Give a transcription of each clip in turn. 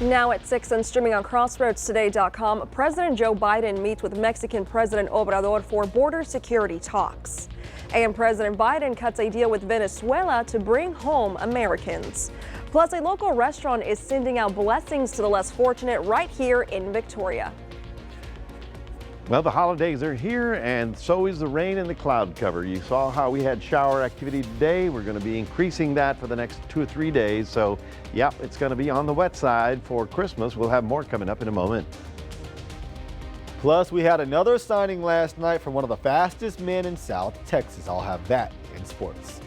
Now at 6 and streaming on CrossroadsToday.com, President Joe Biden meets with Mexican President Obrador for border security talks. And President Biden cuts a deal with Venezuela to bring home Americans. Plus, a local restaurant is sending out blessings to the less fortunate right here in Victoria. Well, the holidays are here, and so is the rain and the cloud cover. You saw how we had shower activity today. We're going to be increasing that for the next 2 or 3 days. So, yep, it's going to be on the wet side for Christmas. We'll have more coming up in a moment. Plus, we had another signing last night from one of the fastest men in South Texas. I'll have that in sports.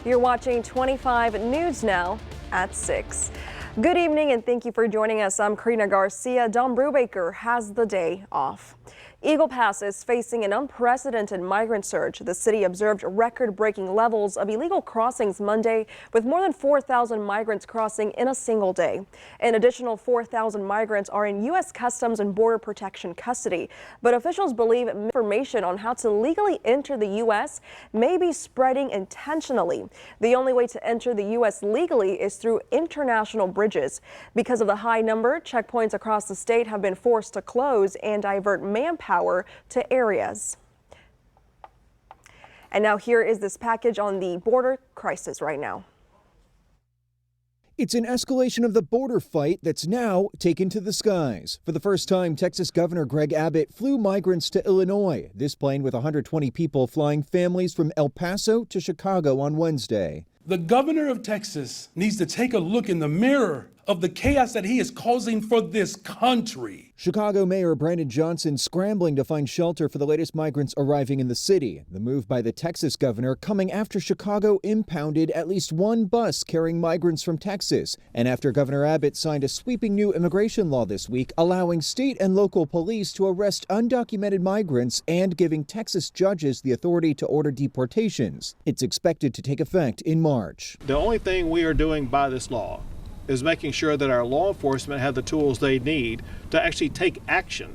You're watching 25 News Now at 6. Good evening and thank you for joining us. I'm Karina Garcia. Don Brubaker has the day off. Eagle Pass is facing an unprecedented migrant surge. The city observed record-breaking levels of illegal crossings Monday, with more than 4,000 migrants crossing in a single day. An additional 4,000 migrants are in U.S. Customs and Border Protection custody, but officials believe information on how to legally enter the U.S. may be spreading intentionally. The only way to enter the U.S. legally is through international bridges. Because of the high number, checkpoints across the state have been forced to close and divert manpower to areas. And now here is this package on the border crisis right now. It's an escalation of the border fight that's now taken to the skies. For the first time, Texas Governor Greg Abbott flew migrants to Illinois. This plane with 120 people flying families from El Paso to Chicago on Wednesday. The governor of Texas needs to take a look in the mirror of the chaos that he is causing for this country. Chicago Mayor Brandon Johnson scrambling to find shelter for the latest migrants arriving in the city. The move by the Texas governor coming after Chicago impounded at least one bus carrying migrants from Texas, and after Governor Abbott signed a sweeping new immigration law this week allowing state and local police to arrest undocumented migrants and giving Texas judges the authority to order deportations. It's expected to take effect in March. The only thing we are doing by this law is making sure that our law enforcement have the tools they need to actually take action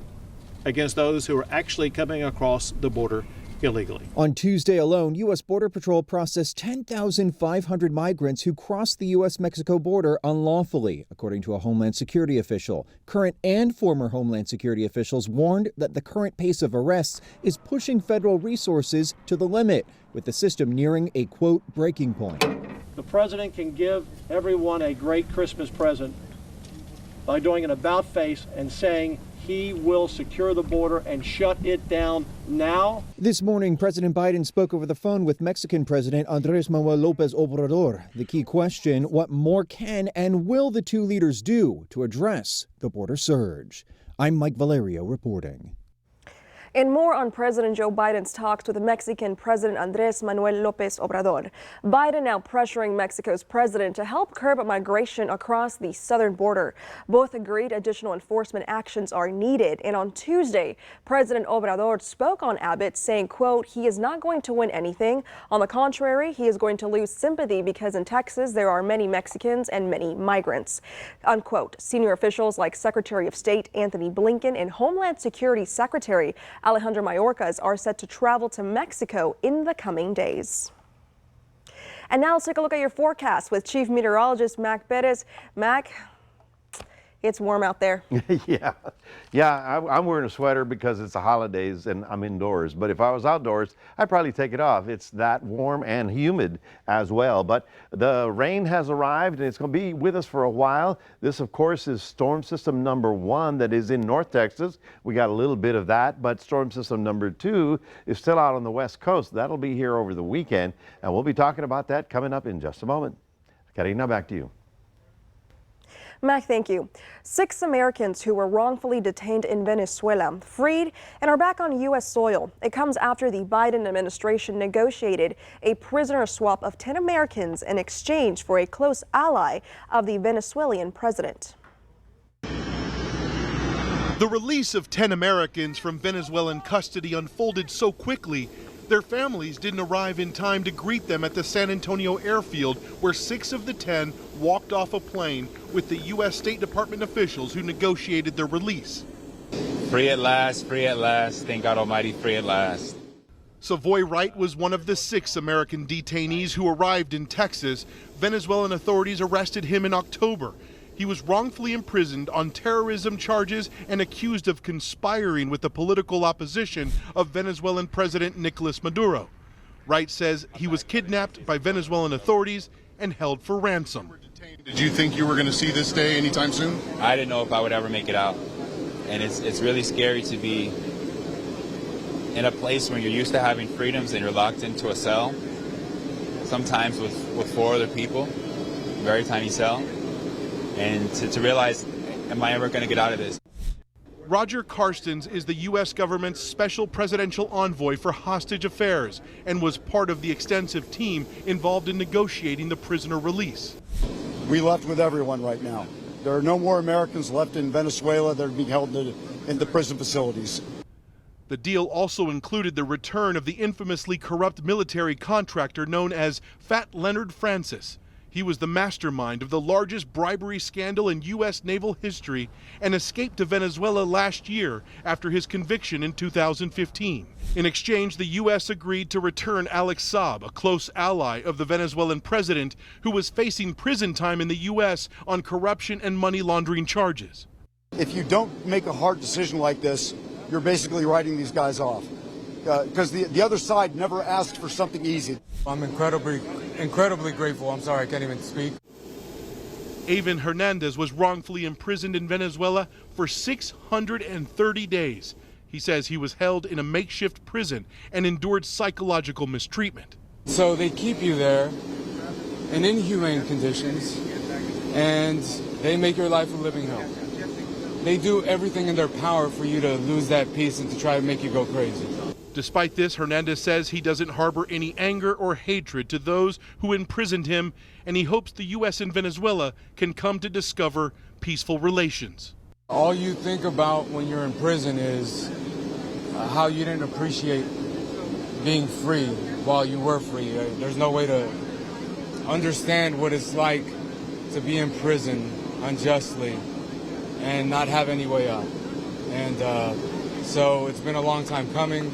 against those who are actually coming across the border illegally. On Tuesday alone, U.S. Border Patrol processed 10,500 migrants who crossed the U.S.-Mexico border unlawfully, according to a Homeland Security official. Current and former Homeland Security officials warned that the current pace of arrests is pushing federal resources to the limit, with the system nearing a, quote, breaking point. The president can give everyone a great Christmas present by doing an about-face and saying he will secure the border and shut it down now. This morning, President Biden spoke over the phone with Mexican President Andrés Manuel López Obrador. The key question, what more can and will the two leaders do to address the border surge? I'm Mike Valerio reporting. And more on President Joe Biden's talks with the Mexican President Andrés Manuel López Obrador. Biden now pressuring Mexico's president to help curb migration across the southern border. Both agreed additional enforcement actions are needed. And on Tuesday, President Obrador spoke on Abbott, saying, quote, he is not going to win anything. On the contrary, he is going to lose sympathy because in Texas there are many Mexicans and many migrants, unquote. Senior officials like Secretary of State Antony Blinken and Homeland Security Secretary Alejandro Mayorkas are set to travel to Mexico in the coming days. And now let's take a look at your forecast with Chief Meteorologist Mac Perez. Mac, it's warm out there. Yeah, I'm wearing a sweater because it's the holidays and I'm indoors. But if I was outdoors, I'd probably take it off. It's that warm and humid as well. But the rain has arrived and it's going to be with us for a while. This, of course, is storm system number 1 that is in North Texas. We got a little bit of that, but storm system number 2 is still out on the west coast. That'll be here over the weekend, and we'll be talking about that coming up in just a moment. Karina, back to you. Mac, thank you. 6 Americans who were wrongfully detained in Venezuela freed and are back on U.S. soil. It comes after the Biden administration negotiated a prisoner swap of 10 Americans in exchange for a close ally of the Venezuelan president. The release of 10 Americans from Venezuelan custody unfolded so quickly, their families didn't arrive in time to greet them at the San Antonio airfield, where 6 of the 10 walked off a plane with the U.S. State Department officials who negotiated their release. Free at last, thank God Almighty, free at last. Savoy Wright was one of the 6 American detainees who arrived in Texas. Venezuelan authorities arrested him in October. He was wrongfully imprisoned on terrorism charges and accused of conspiring with the political opposition of Venezuelan President Nicolas Maduro. Wright says he was kidnapped by Venezuelan authorities and held for ransom. Did you think you were going to see this day anytime soon? I didn't know if I would ever make it out. And it's really scary to be in a place where you're used to having freedoms and you're locked into a cell, sometimes with 4 other people, very tiny cell, and to realize, am I ever going to get out of this? Roger Carstens is the U.S. government's special presidential envoy for hostage affairs and was part of the extensive team involved in negotiating the prisoner release. We left with everyone right now. There are no more Americans left in Venezuela that are being held in the prison facilities. The deal also included the return of the infamously corrupt military contractor known as Fat Leonard Francis. He was the mastermind of the largest bribery scandal in U.S. naval history and escaped to Venezuela last year after his conviction in 2015. In exchange, the U.S. agreed to return Alex Saab, a close ally of the Venezuelan president, who was facing prison time in the U.S. on corruption and money laundering charges. If you don't make a hard decision like this, you're basically writing these guys off. Because the other side never asked for something easy. I'm incredibly grateful. I'm sorry, I can't even speak. Avon Hernandez was wrongfully imprisoned in Venezuela for 630 days. He says he was held in a makeshift prison and endured psychological mistreatment. So they keep you there in inhumane conditions, and they make your life a living hell. They do everything in their power for you to lose that peace and to try to make you go crazy. Despite this, Hernandez says he doesn't harbor any anger or hatred to those who imprisoned him, and he hopes the U.S. and Venezuela can come to discover peaceful relations. All you think about when you're in prison is how you didn't appreciate being free while you were free. There's no way to understand what it's like to be in prison unjustly and not have any way out. And so it's been a long time coming.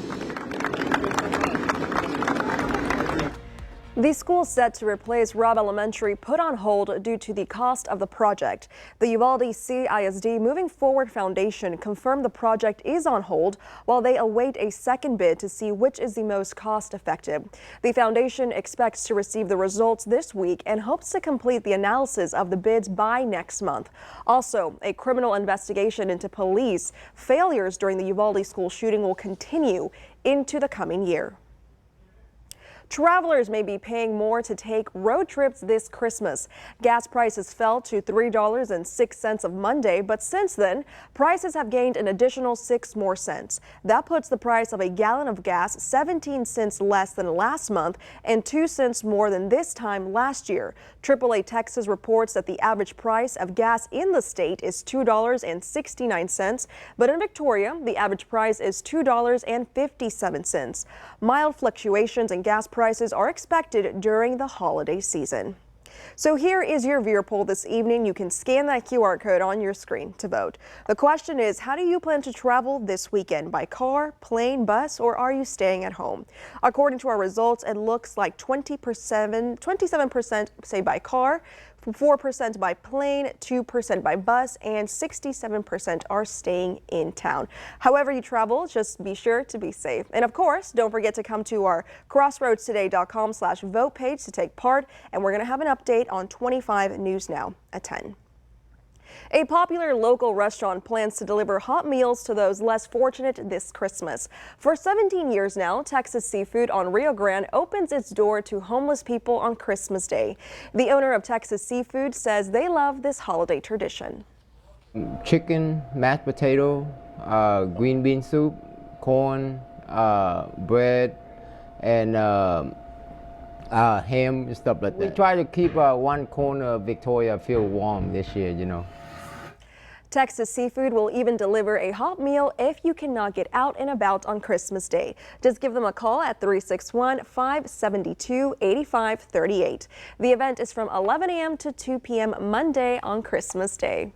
The school set to replace Robb Elementary put on hold due to the cost of the project. The Uvalde CISD Moving Forward Foundation confirmed the project is on hold while they await a second bid to see which is the most cost-effective. The foundation expects to receive the results this week and hopes to complete the analysis of the bids by next month. Also, a criminal investigation into police failures during the Uvalde school shooting will continue into the coming year. Travelers may be paying more to take road trips this Christmas. Gas prices fell to $3.06 of Monday, but since then, prices have gained an additional 6 more cents. That puts the price of a gallon of gas 17 cents less than last month and 2 cents more than this time last year. AAA Texas reports that the average price of gas in the state is $2.69, but in Victoria, the average price is $2.57. Mild fluctuations in gas prices are expected during the holiday season. So here is your viewer poll this evening. You can scan that QR code on your screen to vote. The question is, how do you plan to travel this weekend? By car, plane, bus, or are you staying at home? According to our results, it looks like 27% say by car, 4% by plane, 2% by bus, and 67% are staying in town. However you travel, just be sure to be safe. And of course, don't forget to come to our crossroadstoday.com/vote page to take part. And we're going to have an update on 25 News Now at 10. A popular local restaurant plans to deliver hot meals to those less fortunate this Christmas. For 17 years now, Texas Seafood on Rio Grande opens its door to homeless people on Christmas Day. The owner of Texas Seafood says they love this holiday tradition. Chicken, mashed potato, green bean soup, corn, bread, and ham and stuff like that. We try to keep one corner of Victoria feel warm this year, you know. Texas Seafood will even deliver a hot meal if you cannot get out and about on Christmas Day. Just give them a call at 361-572-8538. The event is from 11 a.m. to 2 p.m. Monday on Christmas Day.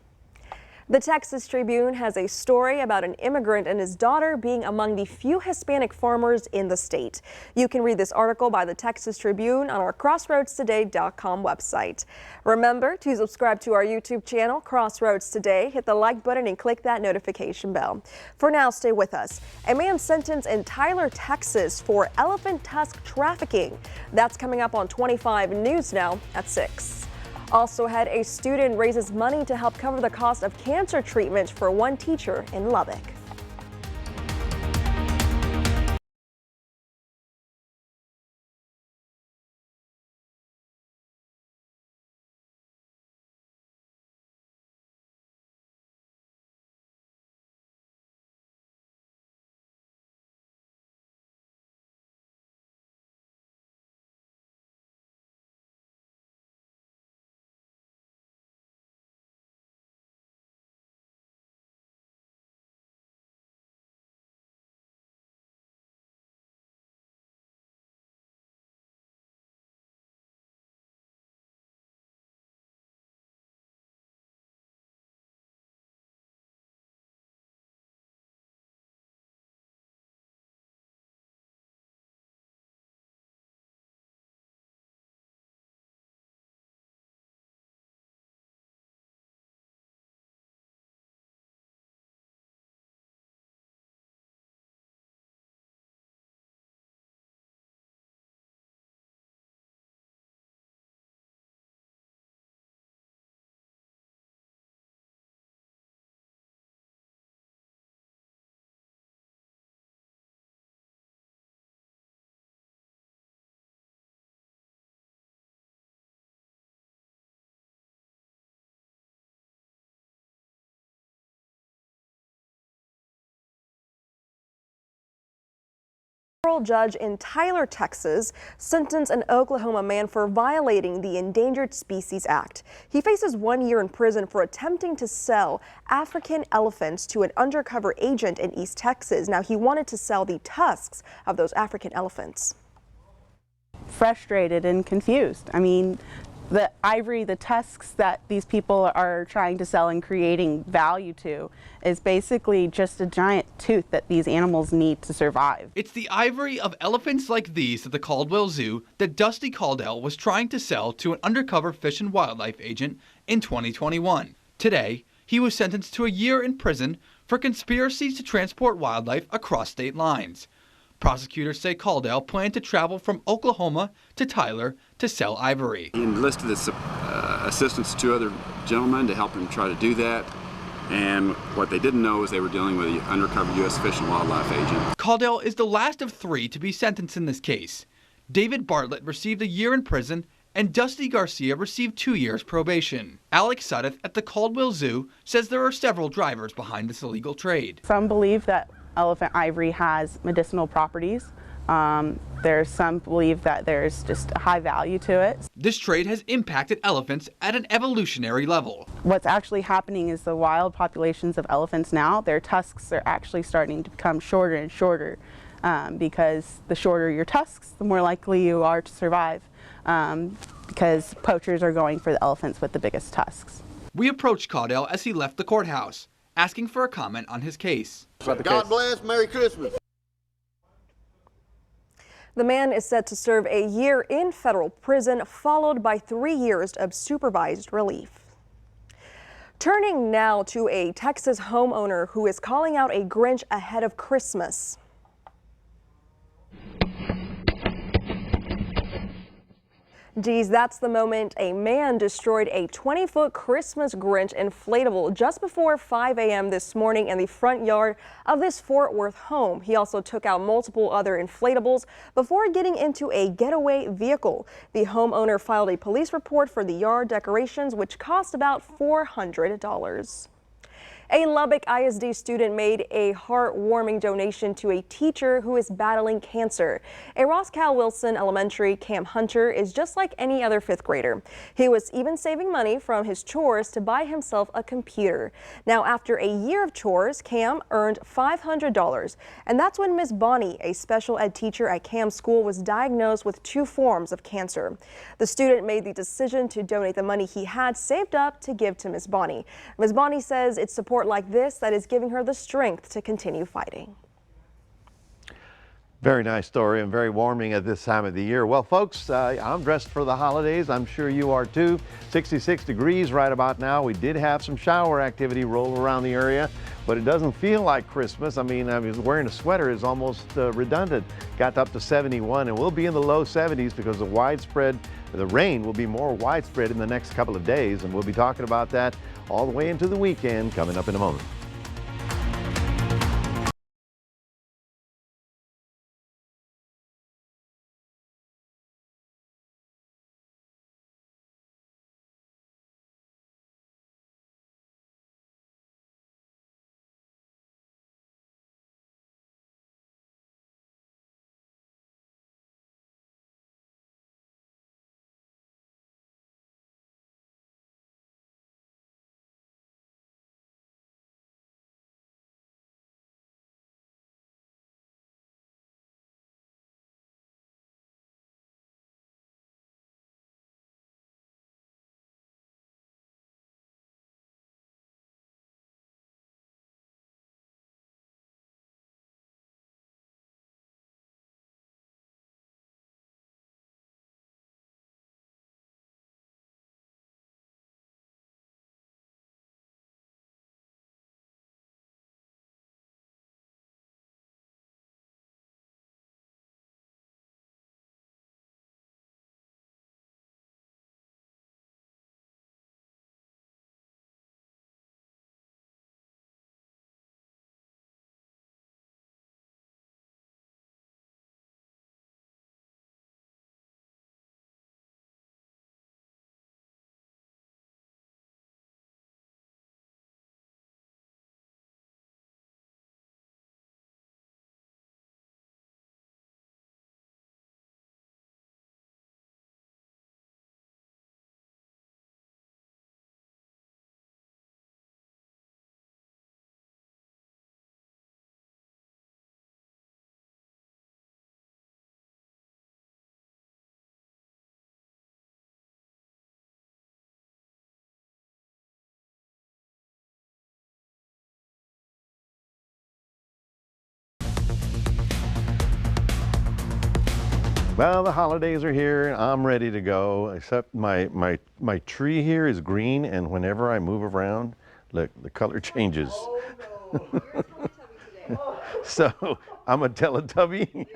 The Texas Tribune has a story about an immigrant and his daughter being among the few Hispanic farmers in the state. You can read this article by the Texas Tribune on our CrossroadsToday.com website. Remember to subscribe to our YouTube channel, Crossroads Today. Hit the like button and click that notification bell. For now, stay with us. A man sentenced in Tyler, Texas for elephant tusk trafficking. That's coming up on 25 News Now at 6. Also ahead, a student raises money to help cover the cost of cancer treatment for one teacher in Lubbock. A federal judge in Tyler, Texas, sentenced an Oklahoma man for violating the Endangered Species Act. He faces 1 year in prison for attempting to sell African elephants to an undercover agent in East Texas. Now, he wanted to sell the tusks of those African elephants. Frustrated and confused. I mean, the ivory, the tusks that these people are trying to sell and creating value to is basically just a giant tooth that these animals need to survive. It's the ivory of elephants like these at the Caldwell Zoo that Dusty Caldwell was trying to sell to an undercover fish and wildlife agent in 2021. Today, he was sentenced to a year in prison for conspiracies to transport wildlife across state lines. Prosecutors say Caldwell planned to travel from Oklahoma to Tyler to sell ivory. He enlisted assistance to other gentlemen to help him try to do that. And what they didn't know is they were dealing with an undercover U.S. Fish and Wildlife agent. Caldwell is the last of 3 to be sentenced in this case. David Bartlett received a year in prison, and Dusty Garcia received 2 years probation. Alex Suddeth at the Caldwell Zoo says there are several drivers behind this illegal trade. Some believe that elephant ivory has medicinal properties. There's some believe that there's just a high value to it. This trade has impacted elephants at an evolutionary level. What's actually happening is the wild populations of elephants now, their tusks are actually starting to become shorter and shorter because the shorter your tusks, the more likely you are to survive because poachers are going for the elephants with the biggest tusks. We approached Caldwell as he left the courthouse, asking for a comment on his case. God bless, Merry Christmas. The man is set to serve a year in federal prison, followed by 3 years of supervised relief. Turning now to a Texas homeowner who is calling out a Grinch ahead of Christmas. Geez, that's the moment a man destroyed a 20-foot Christmas Grinch inflatable just before 5 a.m. this morning in the front yard of this Fort Worth home. He also took out multiple other inflatables before getting into a getaway vehicle. The homeowner filed a police report for the yard decorations, which cost about $400. A Lubbock ISD student made a heartwarming donation to a teacher who is battling cancer. A Roscoe Wilson Elementary Cam Hunter is just like any other fifth grader. He was even saving money from his chores to buy himself a computer. Now, after a year of chores, Cam earned $500. And that's when Miss Bonnie, a special ed teacher at Cam's school, was diagnosed with 2 forms of cancer. The student made the decision to donate the money he had saved up to give to Miss Bonnie. Miss Bonnie says it's support like this that is giving her the strength to continue fighting. Very nice story and very warming at this time of the year. Well, folks, I'm dressed for the holidays. I'm sure you are too. 66 degrees right about now. We did have some shower activity roll around the area, but it doesn't feel like Christmas. I mean, wearing a sweater is almost redundant. Got up to 71, and we'll be in the low 70s because the rain will be more widespread in the next couple of days, and we'll be talking about that all the way into the weekend coming up in a moment. Well, the holidays are here. I'm ready to go, except my tree here is green, and whenever I move around, look, the color changes. Oh, no. So I'm a Teletubby.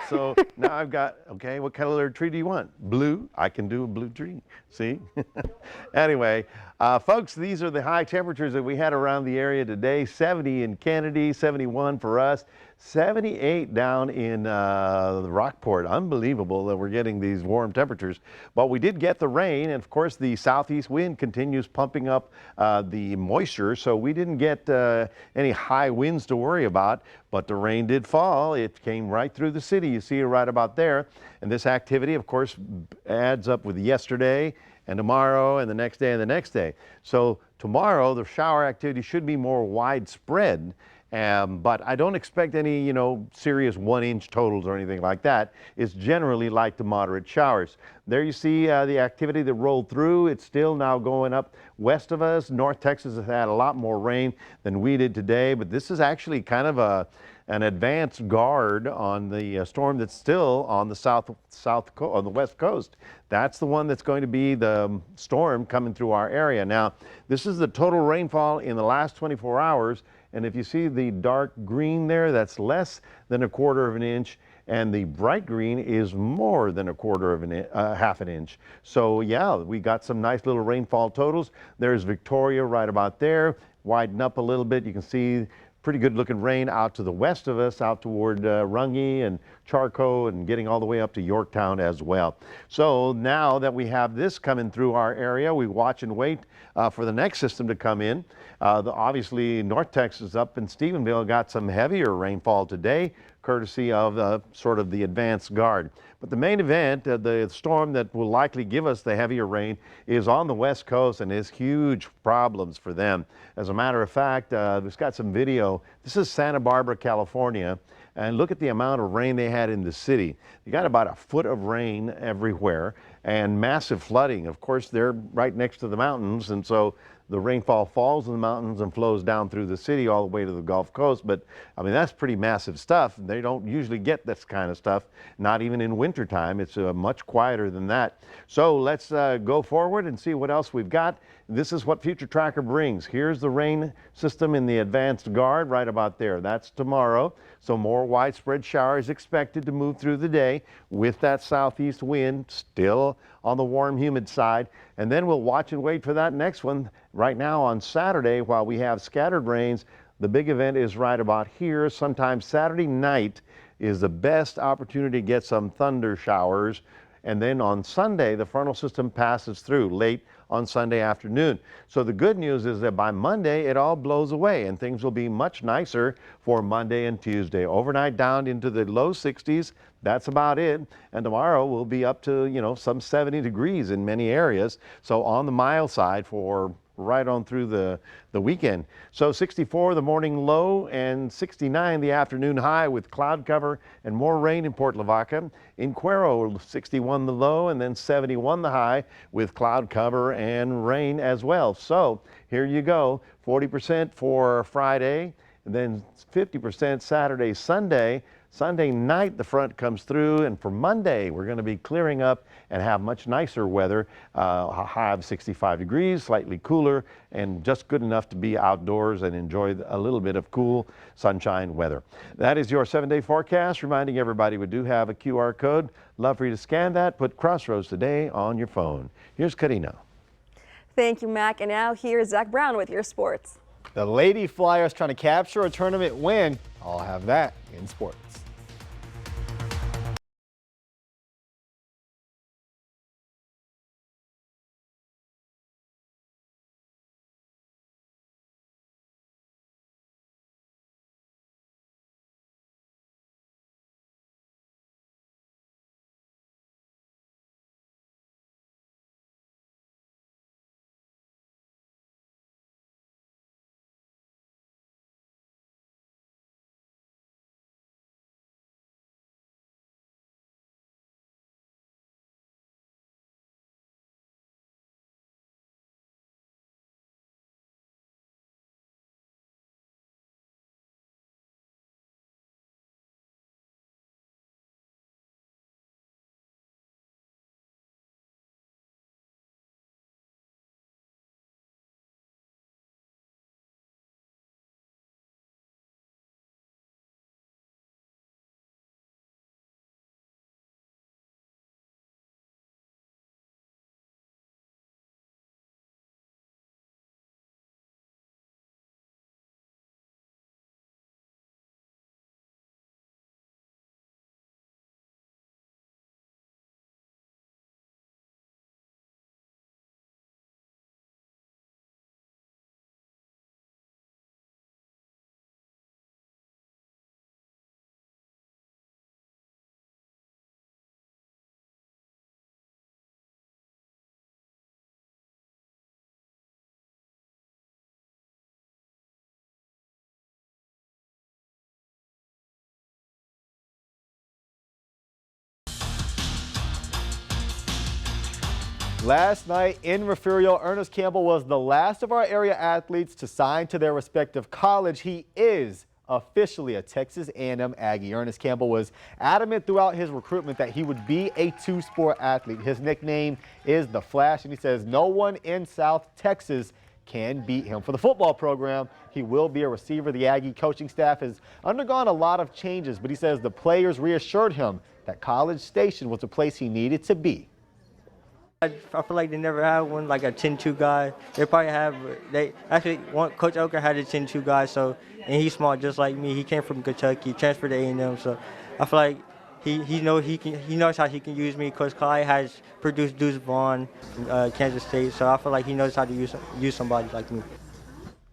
So now I've got, okay, what color tree do you want? Blue? I can do a blue tree. See? Anyway, folks, these are the high temperatures that we had around the area today. 70 in Kennedy, 71 for us, 78 down in Rockport. Unbelievable that we're getting these warm temperatures. But we did get the rain, and of course the southeast wind continues pumping up the moisture, so we didn't get any high winds to worry about, but the rain did fall. It came right through the city. You see it right about there. And this activity, of course, adds up with yesterday and tomorrow and the next day and the next day. So tomorrow, the shower activity should be more widespread. But I don't expect any, serious 1-inch totals or anything like that. It's generally light to moderate showers. There you see the activity that rolled through. It's still now going up west of us. North Texas has had a lot more rain than we did today, but this is actually kind of an advanced guard on the storm that's still on the on the west coast. That's the one that's going to be the storm coming through our area. Now, this is the total rainfall in the last 24 hours. And if you see the dark green there, that's less than 1/4 of an inch, and the bright green is more than 1/4 of an half an inch. So yeah, we got some nice little rainfall totals. There's Victoria right about there, widen up a little bit. You can see pretty good looking rain out to the west of us, out toward Runge and Charco, and getting all the way up to Yorktown as well. So now that we have this coming through our area, we watch and wait for the next system to come in. Obviously, North Texas up in Stephenville got some heavier rainfall today, courtesy of sort of the advanced guard. But the main event, the storm that will likely give us the heavier rain, is on the west coast, and is huge problems for them. As a matter of fact, we've got some video. This is Santa Barbara, California, and look at the amount of rain they had in the city. You got about a foot of rain everywhere and massive flooding. Of course, they're right next to the mountains, and so the rainfall falls in the mountains and flows down through the city all the way to the Gulf Coast. But I mean, that's pretty massive stuff. They don't usually get this kind of stuff, not even in wintertime. It's much quieter than that. So let's go forward and see what else we've got. This is what Future Tracker brings. Here's the rain system in the advanced guard right about there. That's tomorrow. So more widespread showers expected to move through the day with that southeast wind still on the warm, humid side. And then we'll watch and wait for that next one. Right now on Saturday, while we have scattered rains, the big event is right about here. Sometime Saturday night is the best opportunity to get some thunder showers. And then on Sunday, the frontal system passes through late on Sunday afternoon. So the good news is that by Monday, it all blows away and things will be much nicer for Monday and Tuesday. Overnight down into the low 60s. That's about it. And tomorrow we'll be up to, you know, some 70 degrees in many areas. So on the mild side for right on through the weekend. So 64 the morning low and 69 the afternoon high with cloud cover and more rain in Port Lavaca. In Cuero, 61 the low and then 71 the high with cloud cover and rain as well. So here you go, 40% for Friday and then 50% Saturday, Sunday. Sunday night, the front comes through, and for Monday, we're going to be clearing up and have much nicer weather, a high of 65 degrees, slightly cooler, and just good enough to be outdoors and enjoy a little bit of cool sunshine weather. That is your 7-day forecast, reminding everybody we do have a QR code. Love for you to scan that, put Crossroads Today on your phone. Here's Karina. Thank you, Mac. And now here's Zach Brown with your sports. The Lady Flyers trying to capture a tournament win. I'll have that in sports. Last night in Refugio, Ernest Campbell was the last of our area athletes to sign to their respective college. He is officially a Texas A&M Aggie. Ernest Campbell was adamant throughout his recruitment that he would be a two-sport athlete. His nickname is The Flash, and he says no one in South Texas can beat him. For the football program, he will be a receiver. The Aggie coaching staff has undergone a lot of changes, but he says the players reassured him that College Station was the place he needed to be. I feel like they never had one, like a chin-chew guy. They probably have, they actually, Coach Oker had a chin-chew guy, so, and he's small just like me. He came from Kentucky, transferred to A&M, so I feel like he knows how he can use me. Coach Clyde has produced Deuce Vaughn from Kansas State, so I feel like he knows how to use somebody like me.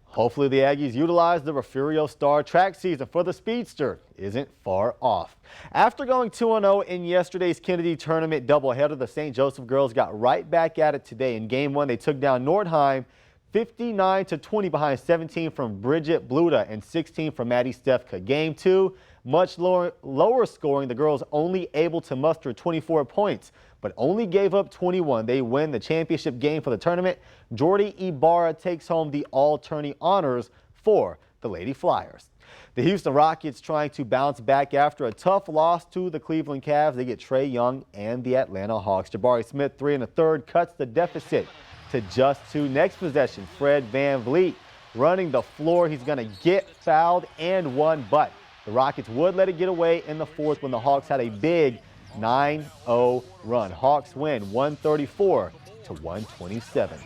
Hopefully the Aggies utilize the Refugio Star track season for the Speedster isn't far off. After going 2-0 in yesterday's Kennedy Tournament doubleheader, the St. Joseph girls got right back at it today. In game one, they took down Nordheim 59-20 behind 17 from Bridget Bluda and 16 from Maddie Stefka. Game two, much lower scoring. The girls only able to muster 24 points, but only gave up 21. They win the championship game for the tournament. Jordy Ibarra takes home the all-tourney honors for the Lady Flyers. The Houston Rockets trying to bounce back after a tough loss to the Cleveland Cavs. They get Trae Young and the Atlanta Hawks. Jabari Smith, 3 1/3, cuts the deficit to just 2. Next possession, Fred VanVleet running the floor. He's going to get fouled and one, but the Rockets would let it get away in the fourth when the Hawks had a big 9-0 run. Hawks win 134-127.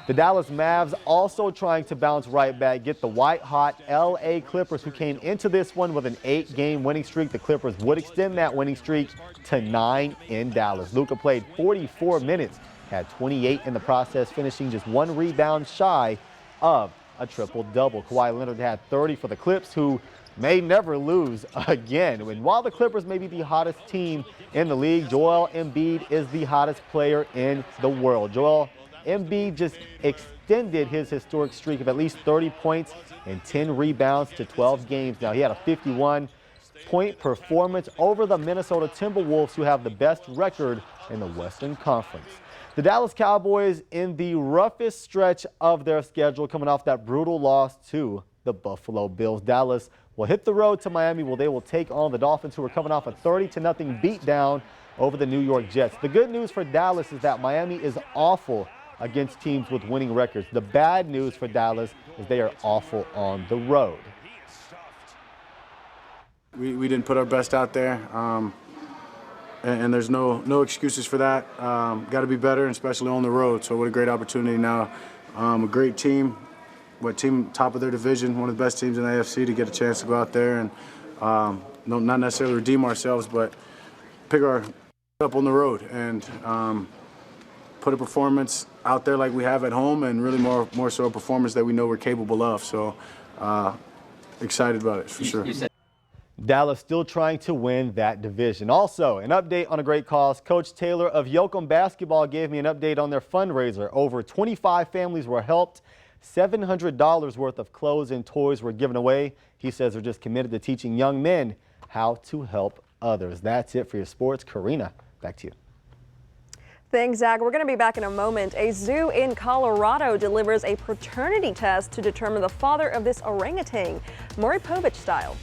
The Dallas Mavs also trying to bounce right back, get the white-hot L.A. Clippers, who came into this one with an 8-game winning streak. The Clippers would extend that winning streak to 9 in Dallas. Luka played 44 minutes, had 28 in the process, finishing just 1 rebound shy of a triple-double. Kawhi Leonard had 30 for the Clips, who may never lose again. And while the Clippers may be the hottest team in the league, Joel Embiid is the hottest player in the world. Joel Embiid just extended his historic streak of at least 30 points and 10 rebounds to 12 games. Now, he had a 51-point performance over the Minnesota Timberwolves, who have the best record in the Western Conference. The Dallas Cowboys in the roughest stretch of their schedule, coming off that brutal loss to the Buffalo Bills. Dallas will hit the road to Miami, where they will take on the Dolphins, who are coming off a 30-0 beatdown over the New York Jets. The good news for Dallas is that Miami is awful against teams with winning records. The bad news for Dallas is they are awful on the road. We didn't put our best out there, and there's no excuses for that. Got to be better, especially on the road. So what a great opportunity now. A great team, team top of their division, one of the best teams in the AFC, to get a chance to go out there and not necessarily redeem ourselves, but pick our up on the road and put a performance out there like we have at home, and really more so a performance that we know we're capable of. So excited about it for sure. Dallas still trying to win that division. Also, an update on a great cause. Coach Taylor of Yoakum Basketball gave me an update on their fundraiser. Over 25 families were helped. $700 worth of clothes and toys were given away. He says they're just committed to teaching young men how to help others. That's it for your sports. Karina, back to you. Thanks, Zach. We're going to be back in a moment. A zoo in Colorado delivers a paternity test to determine the father of this orangutan, Maury Povich style.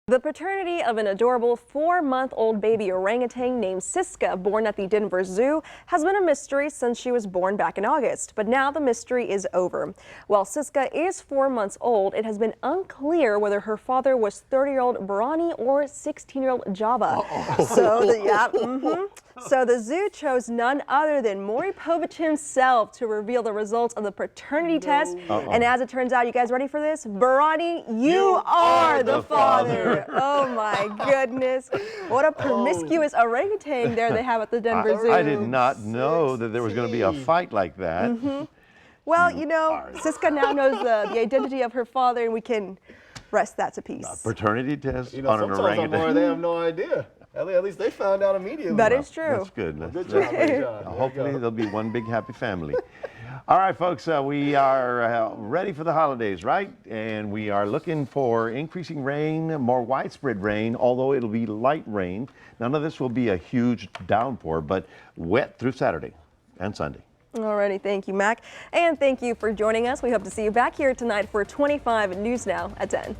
The paternity of an adorable 4-month-old baby orangutan named Siska, born at the Denver Zoo, has been a mystery since she was born back in August. But now the mystery is over. While Siska is 4 months old, it has been unclear whether her father was 30-year-old Barani or 16-year-old Java. So the zoo chose none other than Maury Povich himself to reveal the results of the paternity test. And as it turns out, you guys ready for this? Barani, you are the father. Oh my goodness. What a promiscuous orangutan there they have at the Denver Zoo. I did not know that there was going to be a fight like that. Well, you know, Siska now knows the identity of her father, and we can rest that to peace. Paternity test You know, on an sometimes orangutan. on Maury, they have no idea. At least they found out immediately. That is true. That's good. Good job. Good job. Hopefully there'll be one big happy family. All right, folks, we are ready for the holidays, right? And we are looking for increasing rain, more widespread rain, although it'll be light rain. None of this will be a huge downpour, but wet through Saturday and Sunday. Alrighty, thank you, Mac. And thank you for joining us. We hope to see you back here tonight for 25 News Now at 10.